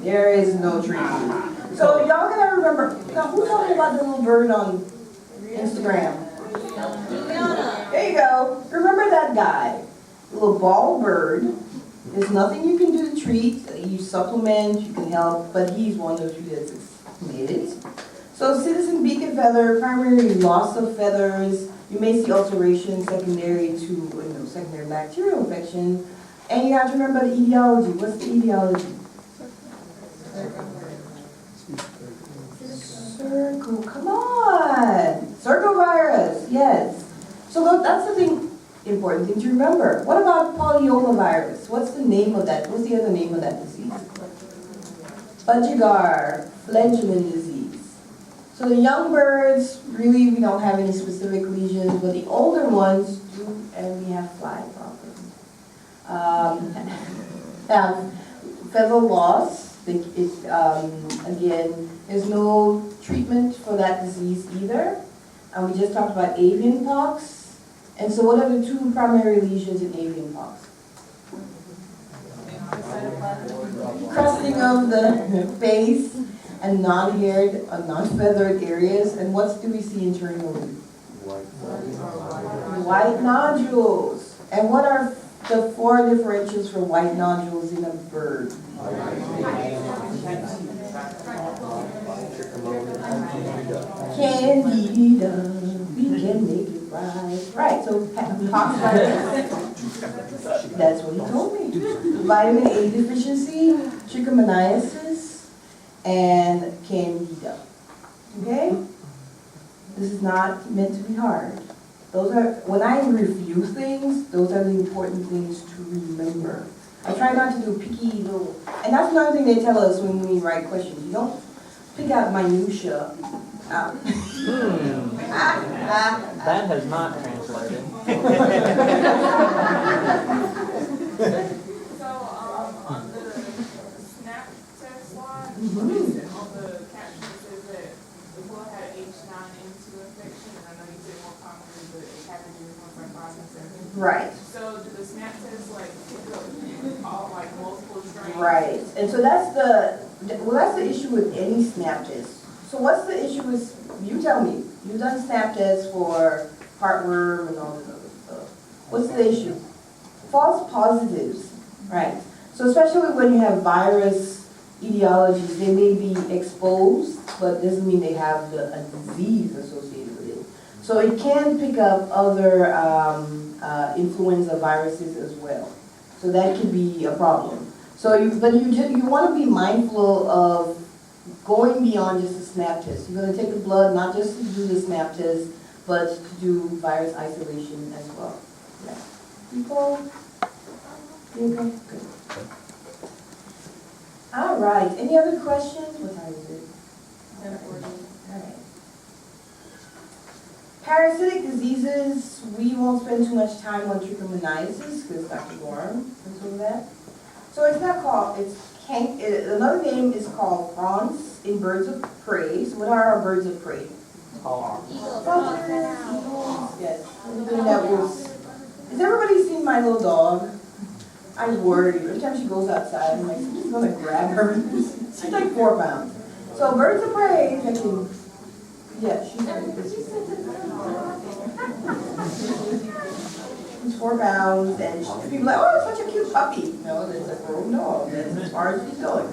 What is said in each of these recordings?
There is no treatment. So y'all gotta remember, now who told me about the little bird on Instagram? There you go. Remember that guy. Little bald bird. There's nothing you can do to treat. You supplement, you can help, but he's one of you that's made it. So citizen beak feather, primary loss of feathers. You may see ulceration secondary to secondary bacterial infection. And you have to remember the etiology. What's the etiology? Circle, come on. Circle virus, yes. So look, that's the thing, important thing to remember. What about polyomavirus? What's the name of that? What's the other name of that disease? Budgigar, fledgling disease. So the young birds, really, we don't have any specific lesions, but the older ones do, and we have fly problems. Have feather loss. Again, there's no treatment for that disease either. And we just talked about avian pox. And so what are the two primary lesions in avian pox? Crusting of the face and non-haired, non-feathered areas. And what do we see internally? White nodules. And what are the four differentials for white nodules in a bird? Candida, we can make it right. Right, so pox virus. That's what he told me. Vitamin A deficiency, trichomoniasis, and candida. Okay? This is not meant to be hard. Those are, when I review things, those are the important things to remember. I try not to do picky little, and that's another thing they tell us when we write questions. You don't pick out minutia out. That has not translated. So, on the SNAP test slide, on the caption it says that the boy had H9N2 infection, and I know you said more commonly, but it happened in 1.5 and 7. Right. So, do the SNAP tests like pick up all like multiple strains? Right. And so that's the issue with any SNAP test. So what's the issue with, you tell me, you've done SNAP tests for heartworm and all this other stuff. What's the issue? False positives, right? So especially when you have virus etiologies, they may be exposed, but doesn't mean they have a disease associated with it. So it can pick up other influenza viruses as well. So that could be a problem. So you want to be mindful of going beyond just a SNAP test. You're going to take the blood, not just to do the SNAP test, but to do virus isolation as well. Yeah. People? You okay? Good. All right. Any other questions? What time is it? 10:40. All right. Parasitic diseases, we won't spend too much time on trichomoniasis because Dr. Gorham goes over that. So it's not called, another name is called fronts in birds of prey. So what are our birds of prey? Vultures, eagles, yes. Anything that was, has everybody seen my little dog? I worry. Every time she goes outside, I'm like, she's gonna grab her. She's like 4 pounds. So birds of prey, I can, yeah, she's 4 pounds, and people are like, oh, it's such a cute puppy. No, it's a grown dog. That's as far as she's going.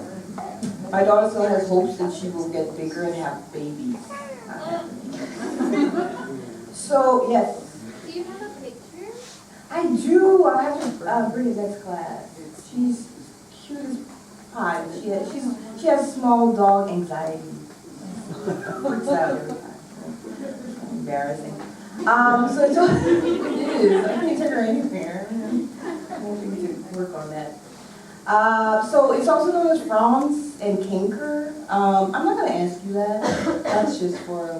My daughter still has hopes that she will get bigger and have babies. So, yes. Do you have a picture? I do. I'll have to bring it next class. She's cute as pie. She has small dog anxiety. Works out every time. Embarrassing. So it's all, it is. I can't take her anywhere. I won't need to work on that. So it's also known as fronts and canker. I'm not going to ask you that. That's just for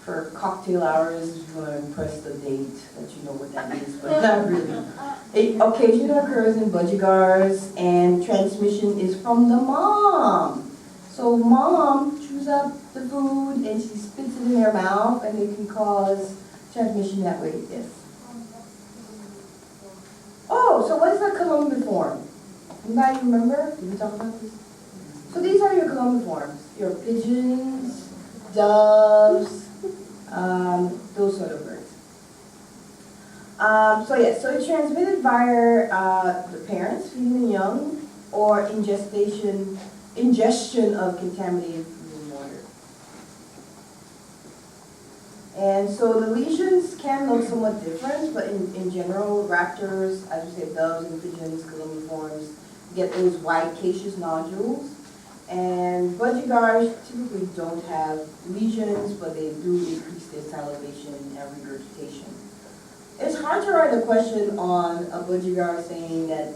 for cocktail hours. If you want to impress the date that you know what that is, but not really. It occasionally occurs in budgigars, and transmission is from the mom. So mom chews up the food and she spits it in their mouth, and it can cause transmission that way. Yes. Oh, so what is the Columbia form? Anybody remember? Did we talk about this? So these are your columbiforms, your pigeons, doves, those sort of birds. So it's transmitted via the parents feeding the young or ingestion of contaminated food and water. And so the lesions can look somewhat different, but in general, raptors, as we said, doves and pigeons, columbiforms, get those white caseous nodules. And budgigars typically don't have lesions, but they do increase their salivation and regurgitation. It's hard to write a question on a budgigar saying that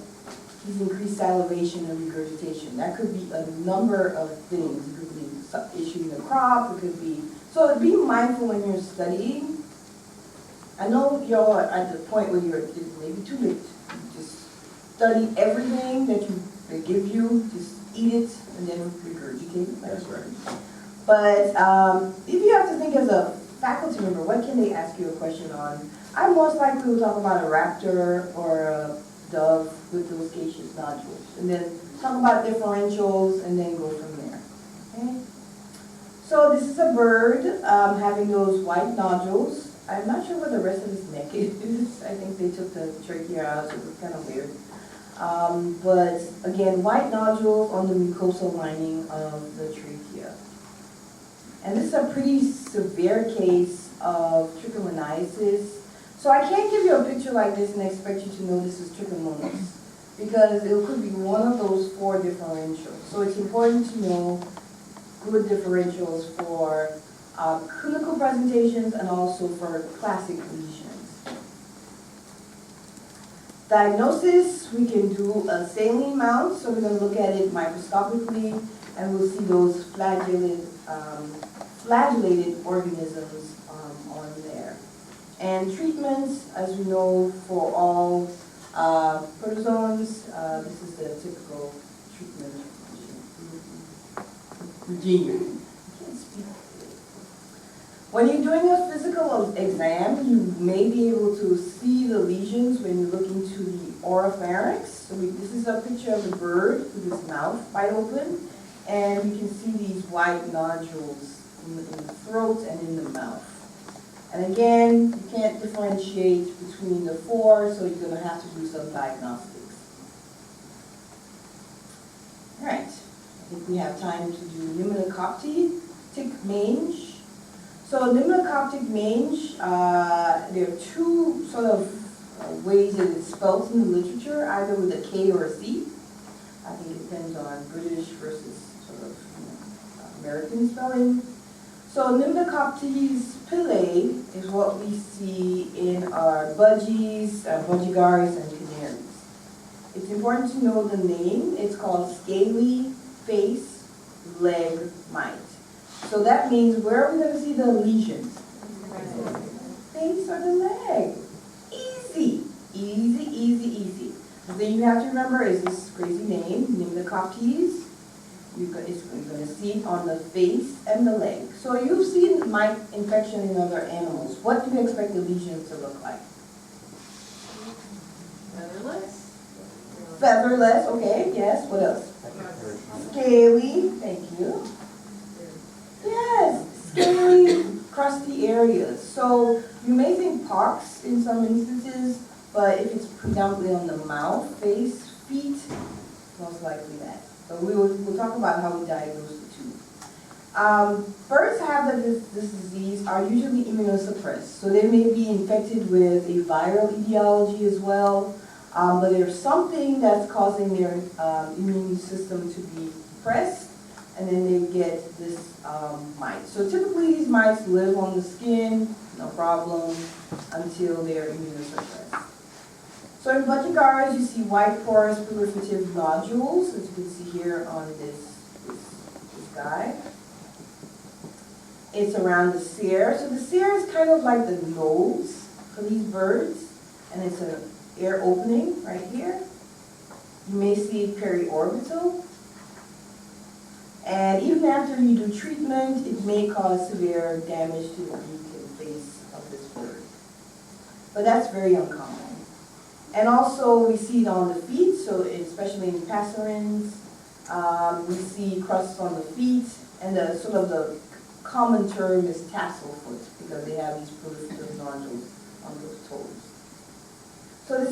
he's increased salivation and regurgitation. That could be a number of things. It could be issuing a crop, it could be, so be mindful when you're studying. I know you're at the point where you're maybe too late. Just study everything that they give you, just eat it and then regurgitate it. That's right. But if you have to think as a faculty member, what can they ask you a question on? I most likely will talk about a raptor or a dove with those caseous nodules, and then talk about differentials and then go from there. Okay? So this is a bird having those white nodules. I'm not sure what the rest of his neck is. I think they took the trachea out, so it was kind of weird. But again, white nodules on the mucosal lining of the trachea. And this is a pretty severe case of trichomoniasis. So I can't give you a picture like this and expect you to know this is trichomonas, because it could be one of those 4 differentials. So it's important to know good differentials for clinical presentations and also for classic lesions. Diagnosis, we can do a saline mount, so we're going to look at it microscopically, and we'll see those flagellated organisms on there. And treatments, as we know, for all protozoans, this is the typical treatment regime. When you're doing a physical exam, you may be able to see the lesions when you look into the oropharynx. So this is a picture of the bird with his mouth wide open, and you can see these white nodules in the throat and in the mouth. And again, you can't differentiate between the 4, so you're going to have to do some diagnostics. All right, I think we have time to do pneumococci mange. So pneumococci mange, there are 2 sort of ways that it's spelled in the literature, either with a K or a C. I think it depends on British versus sort of American spelling. So Pneumococcis pillae is what we see in our budgies, budgigars, and canaries. It's important to know the name. It's called scaly face leg mite. So that means where are we going to see the lesions? Face or the leg. Easy, easy, easy, easy. The thing you have to remember is this crazy name, Pneumococcis. You're going to see it on the face and the leg. So you've seen mite infection in other animals. What do you expect the lesions to look like? Featherless? Featherless, okay, yes. What else? Scaly, thank you. Yes, scaly, crusty areas. So you may think pox in some instances, but if it's predominantly on the mouth, face, feet, most likely that. So we'll talk about how we diagnose the 2. Birds have this disease are usually immunosuppressed. So they may be infected with a viral etiology as well, but there's something that's causing their immune system to be suppressed, and then they get this mite. So typically these mites live on the skin, no problem, until they're immunosuppressed. So in budgigars, you see white porous proliferative nodules, as you can see here on this guy. It's around the cere. So the cere is kind of like the nose for these birds, and it's an air opening right here. You may see periorbital. And even after you do treatment, it may cause severe damage to the beak and face of this bird. But that's very uncommon. And also we see it on the feet, so especially in passerines, We see crosses on the feet, and the sort of the common term is tassel foot, because they have these proliferative nodules on those toes.